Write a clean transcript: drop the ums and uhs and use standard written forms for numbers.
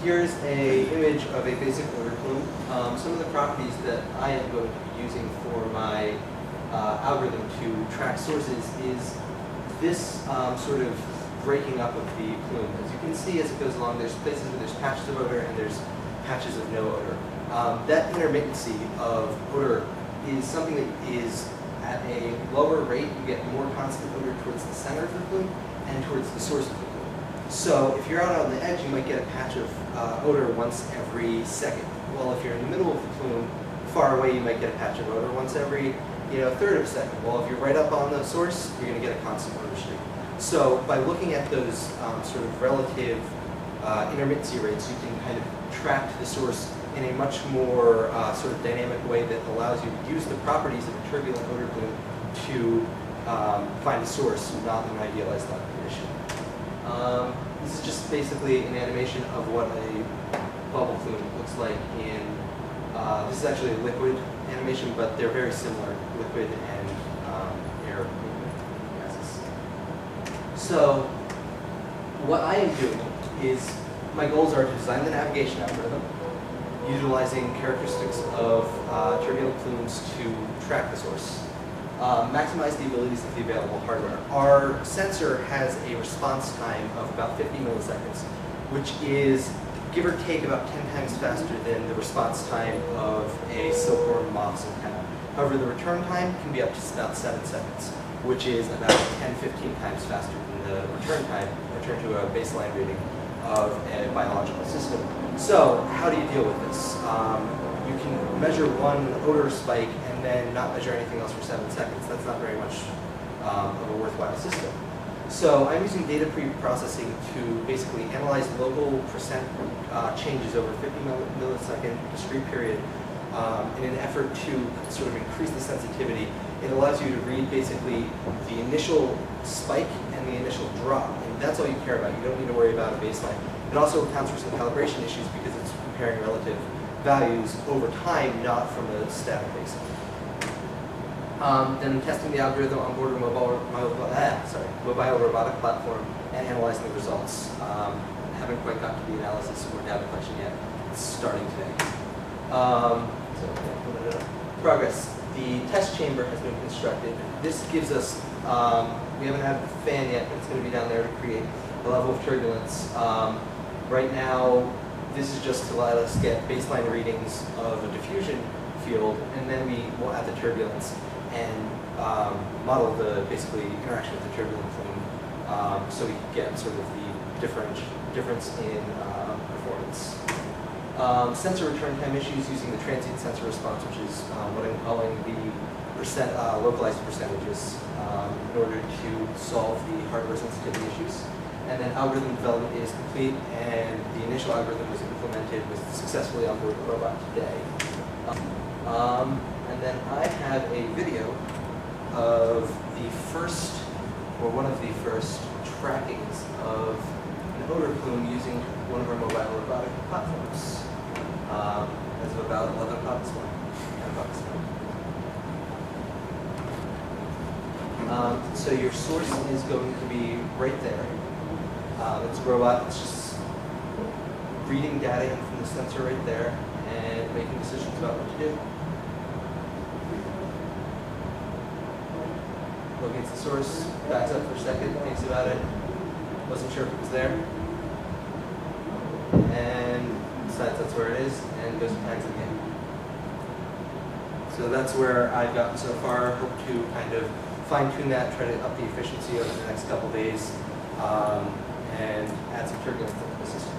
Here's an image of a basic odor plume. Some of the properties that I am going to be using for my algorithm to track sources is this sort of breaking up of the plume. As you can see as it goes along, there's places where there's patches of odor and there's patches of no odor. That intermittency of odor is something that is at a lower rate. You get more constant odor towards the center of the plume and towards the source of the plume. So if you're out on the edge, you might get a patch of odor once every second. Well, if you're in the middle of the plume, far away, you might get a patch of odor once every third of a second. Well, if you're right up on the source, you're going to get a constant odor stream. So by looking at those sort of relative intermittency rates, you can kind of track the source in a much more sort of dynamic way that allows you to use the properties of a turbulent odor plume to find a source, not an idealized lab condition. This is just basically an animation of what a bubble plume looks like in, this is actually a liquid animation, but they're very similar, liquid and air movement gases. So what I am doing is, my goals are to design the navigation algorithm, utilizing characteristics of turbulent plumes to track the source. Maximize the abilities of the available hardware. Our sensor has a response time of about 50 milliseconds, which is give or take about 10 times faster than the response time of a sophomore MOS antenna. However, the return time can be up to about 7 seconds, which is about 10-15 times faster than the return to a baseline reading of a biological system. So how do you deal with this? You can measure one odor spike and then not measure anything else for 7 seconds. That's not very much of a worthwhile system. So I'm using data pre-processing to basically analyze local percent changes over 50 millisecond discrete period in an effort to sort of increase the sensitivity. It allows you to read basically the initial spike and the initial drop, and that's all you care about. You don't need to worry about a baseline. It also accounts for some calibration issues because it's comparing relative values over time, not from a static baseline. Then testing the algorithm on board a mobile robotic platform and analyzing the results. Haven't quite got to the analysis or data collection yet. It's starting today. Progress. The test chamber has been constructed. This gives us, we haven't had a fan yet, but it's going to be down there to create a level of turbulence. Right now, this is just to let us get baseline readings of a diffusion field, and then we will add the turbulence and model the basically interaction with the turbulent plume, so we can get sort of the difference in performance. Sensor return time issues using the transient sensor response, which is what I'm calling the localized percentages in order to solve the hardware sensitivity issues. And then algorithm development is complete, and the initial algorithm was implemented, was successfully on board the robot today. And then I have a video of the first, or one of the first, trackings of an odor plume using one of our mobile robotic platforms. As of about 11 o'clock this morning, 10 o'clock this morning. So your source is going to be right there. It's a robot. It's just reading data in from the sensor right there and making decisions about what to do. Locates the source, backs up for a second, thinks about it, wasn't sure if it was there, and decides that's where it is, and goes and tags it again. So that's where I've gotten so far. Hope to kind of fine-tune that, try to up the efficiency over the next couple days, and add some turbulence into the system.